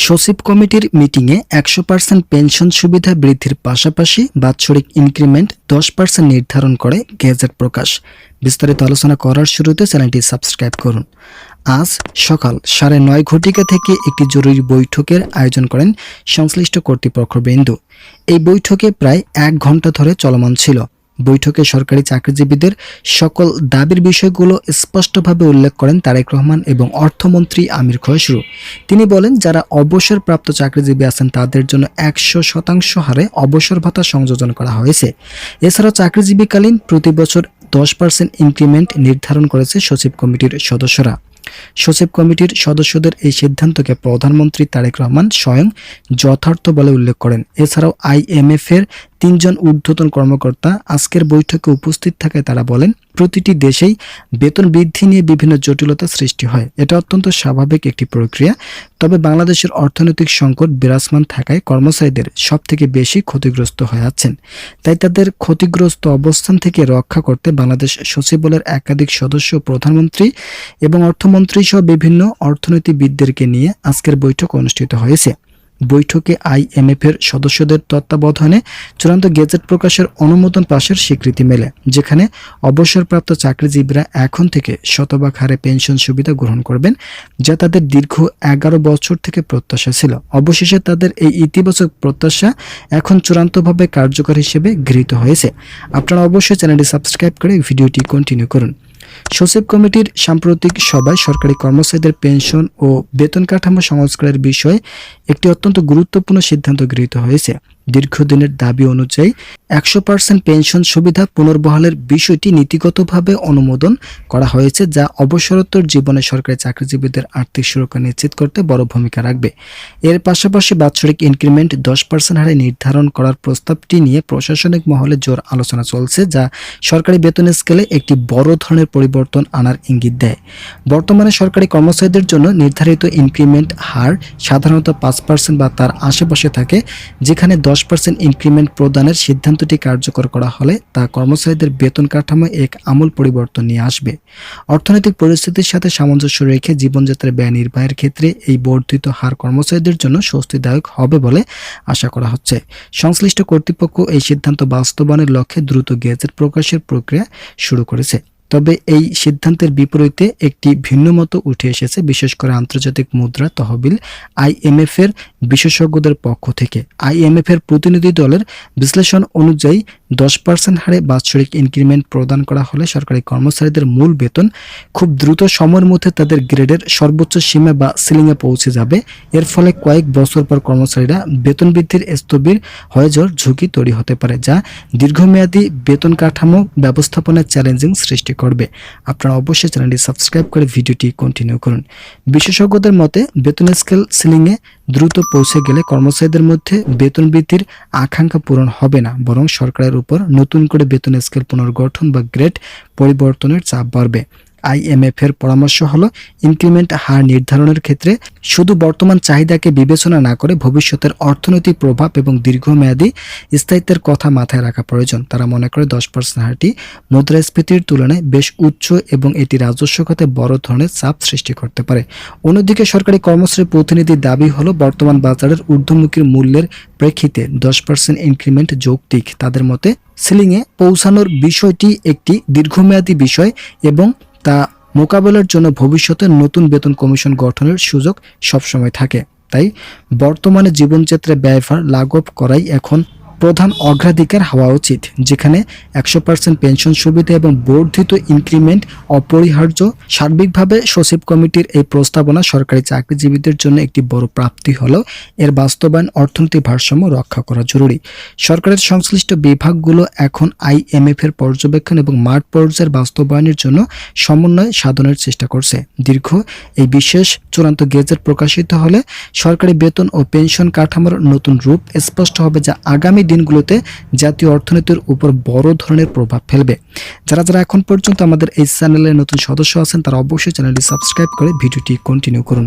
সচিব কমিটির মিটিংয়ে ১০০% পেনশন সুবিধা বৃদ্ধির পাশাপাশি বাৎসরিক ইনক্রিমেন্ট 10% নির্ধারণ করে গেজেট প্রকাশ। বিস্তারিত আলোচনা করার শুরুতে চ্যানেলটি সাবস্ক্রাইব করুন। আজ সকাল ৯:৩০ ঘটিকা থেকে একটি জরুরি বৈঠকের আয়োজন করেন সংশ্লিষ্ট কর্তৃপক্ষবৃন্দ। এই বৈঠকে প্রায় ১ ঘণ্টা ধরে চলমান ছিল। বৈঠকে সরকারি চাকরিজীবীদের সকল দাবির বিষয়গুলো স্পষ্টভাবে উল্লেখ করেন তারেক রহমান এবং অর্থমন্ত্রী আমির খসরু। তিনি বলেন, যারা অবসরপ্রাপ্ত চাকরিজীবী আছেন তাদের জন্য ১০০% হারে অবসর ভাতা সংযোজন করা হয়েছে। এছাড়াও চাকরিজীবীকালীন প্রতি বছর 10% ইনক্রিমেন্ট নির্ধারণ করেছে সচিব কমিটির সদস্যরা। সচিব কমিটির সদস্যদের এই সিদ্ধান্তকে প্রধানমন্ত্রী তারেক রহমান স্বয়ং যথার্থ বলে উল্লেখ করেন। এছাড়াও IMF এর ৩ জন ঊর্ধ্বতন কর্মকর্তা আজকের বৈঠকে উপস্থিত থাকায় তারা বলেন, প্রতিটি দেশেই বেতন বৃদ্ধি নিয়ে বিভিন্ন জটিলতা সৃষ্টি হয়। এটা অত্যন্ত স্বাভাবিক একটি প্রক্রিয়া। তবে বাংলাদেশের অর্থনৈতিক সংকট বিরাজমান থাকায় কর্মচারীদের সবথেকে বেশি ক্ষতিগ্রস্ত হয়ে আছেন। তাই তাদের ক্ষতিগ্রস্ত অবস্থান থেকে রক্ষা করতে বাংলাদেশ সচিবালয়ের একাধিক সদস্য, প্রধানমন্ত্রী এবং অর্থমন্ত্রী সহ বিভিন্ন অর্থনীতিবিদদেরকে নিয়ে আজকের বৈঠক অনুষ্ঠিত হয়েছে। বৈঠকে IMF এর সদস্যদের তত্ত্বাবধানে চূড়ান্ত গেজেট প্রকাশের অনুমোদন পাশের স্বীকৃতি মেলে, যেখানে অবসরপ্রাপ্ত চাকরিজীবীরা এখন থেকে শতভাগ হারে পেনশন সুবিধা গ্রহণ করবেন, যা তাদের দীর্ঘ 11 বছর থেকে প্রত্যাশা ছিল। অবশেষে তাদের এই ইতিবাচক প্রত্যাশা এখন চূড়ান্তভাবে কার্যকর হিসেবে গৃহীত হয়েছে। আপনারা অবশ্যই চ্যানেলটি সাবস্ক্রাইব করে ভিডিওটি কন্টিনিউ করুন। সচিব কমিটির সাম্প্রতিক সভায় সরকারি কর্মচারীদের পেনশন ও বেতন কাঠামো সংস্কারের বিষয়ে একটি অত্যন্ত গুরুত্বপূর্ণ সিদ্ধান্ত গৃহীত হয়েছে। দীর্ঘদিনের দাবি অনুযায়ী ১০০% পেনশন সুবিধা পুনর্বহালের বিষয়টি নীতিগতভাবে অনুমোদন করা হয়েছে, যা অবসরোত্তর জীবনে সরকারি চাকরিজীবীদের আর্থিক সুরক্ষা নিশ্চিত করতে বড় ভূমিকা রাখবে। এর পাশাপাশি বাৎসরিক ইনক্রিমেন্ট 10% হারে নির্ধারণ করার প্রস্তাবটি নিয়ে প্রশাসনিক মহলে জোর আলোচনা চলছে, যা সরকারি বেতন স্কেলে একটি বড় ধরনের পরিবর্তন আনার ইঙ্গিত দেয়। বর্তমানে সরকারি কর্মচারীদের জন্য নির্ধারিত ইনক্রিমেন্ট হার সাধারণত 5% বা তার আশেপাশে থাকে, যেখানে 10% ইনক্রিমেন্ট প্রদানের সিদ্ধান্তটি কার্যকর করা হলে তা কর্মচারীদের বেতন কাঠামো এক আমূল পরিবর্তন নিয়ে আসবে। অর্থনৈতিক পরিস্থিতির সাথে সামঞ্জস্য রেখে জীবনযাত্রার ব্যয় নির্বাহের ক্ষেত্রে এই বর্ধিত হার কর্মচারীদের জন্য স্বস্তিদায়ক হবে বলে আশা করা হচ্ছে। সংশ্লিষ্ট কর্তৃপক্ষ এই সিদ্ধান্ত বাস্তবায়নের লক্ষ্যে দ্রুত গেজেট প্রকাশের প্রক্রিয়া শুরু করেছে। তবে এই সিদ্ধান্তের বিপরীতে একটি ভিন্ন মত উঠে এসেছে, বিশেষ করে আন্তর্জাতিক মুদ্রা তহবিল IMF এর বিশেষজ্ঞদের পক্ষ থেকে। IMF এর প্রতিনিধি দলের বিশ্লেষণ অনুযায়ী 10% হারে বাৎসরিক ইনক্রিমেন্ট প্রদান করা হলে সরকারি কর্মচারীদের মূল বেতন খুব দ্রুত সময়ের মধ্যে তাদের গ্রেডের সর্বোচ্চ সীমা বা সিলিংয়ে পৌঁছে যাবে। এর ফলে কয়েক বছর পর কর্মচারীরা বেতন বৃদ্ধির স্থবির হয়ে যাওয়ার ঝুঁকি তৈরি হতে পারে, যা দীর্ঘমেয়াদী বেতন কাঠামো ব্যবস্থাপনায় চ্যালেঞ্জিং সৃষ্টি করবে। আপনারা অবশ্যই চ্যানেলটি সাবস্ক্রাইব করে ভিডিওটি কন্টিনিউ করুন। বিশেষজ্ঞদের মতে, বেতন স্কেল সিলিংয়ে দ্রুত পৌঁছে গেলে কর্মচারীদের মধ্যে বেতন বৃদ্ধির আকাঙ্ক্ষা পূরণ হবে না, বরং সরকারের উপর নতুন করে বেতন স্কেল পুনর্গঠন বা গ্রেড পরিবর্তনের চাপ বাড়বে। IMF এর পরামর্শ হলো, ইনক্রিমেন্ট হার নির্ধারণের ক্ষেত্রে শুধু বর্তমান চাহিদাকে বিবেচনা না করে ভবিষ্যতের অর্থনৈতিক প্রভাব এবং দীর্ঘমেয়াদী স্থায়িত্বের কথা মাথায় রাখা প্রয়োজন। তারা মনে করে 10% হারটি মুদ্রাস্ফীতির তুলনায় বেশ উচ্চ এবং এটি রাজস্ব খাতে বড় ধরনের চাপ সৃষ্টি করতে পারে। অন্যদিকে সরকারি কর্মচারী প্রতিনিধির দাবি হলো, বর্তমান বাজারের ঊর্ধ্বমুখী মূল্যের প্রেক্ষিতে 10% ইনক্রিমেন্ট যৌক্তিক। তাদের মতে সিলিংয়ে পৌঁছানোর বিষয়টি একটি দীর্ঘমেয়াদী বিষয় এবং তা মোকাবেলার জন্য ভবিষ্যতে নতুন বেতন কমিশন গঠনের সুযোগ সবসময় থাকে। তাই বর্তমানে জীবনযাত্রায় ব্যয়ভার লাঘব করাই এখন প্রধান অগ্রাধিকার হওয়া উচিত, যেখানে 100% পেনশন সুবিধা এবং বর্ধিত ইনক্রিমেন্ট অপরিহার্য। সার্বিকভাবে সচিব কমিটির এই প্রস্তাবনা সরকারি চাকরিজীবীদের জন্য একটি বড় প্রাপ্তি হলেও এর বাস্তবায়ন অর্থনৈতিক ভারসাম্য রক্ষা করা জরুরি। সরকারের সংশ্লিষ্ট বিভাগগুলো এখন IMF এর পর্যবেক্ষণ এবং মাঠ পর্যায়ের বাস্তবায়নের জন্য সমন্বয় সাধনের চেষ্টা করছে। দীর্ঘ এই বিশেষ চূড়ান্ত গেজেট প্রকাশিত হলে সরকারি বেতন ও পেনশন কাঠামোর নতুন রূপ স্পষ্ট হবে, যা আগামী দিনগুলোতে জাতীয় অর্থনীতির উপর বড় ধরনের প্রভাব ফেলবে। যারা এখন পর্যন্ত আমাদের এই চ্যানেলের নতুন সদস্য আছেন তারা অবশ্যই চ্যানেলটি সাবস্ক্রাইব করে ভিডিওটি কন্টিনিউ করুন।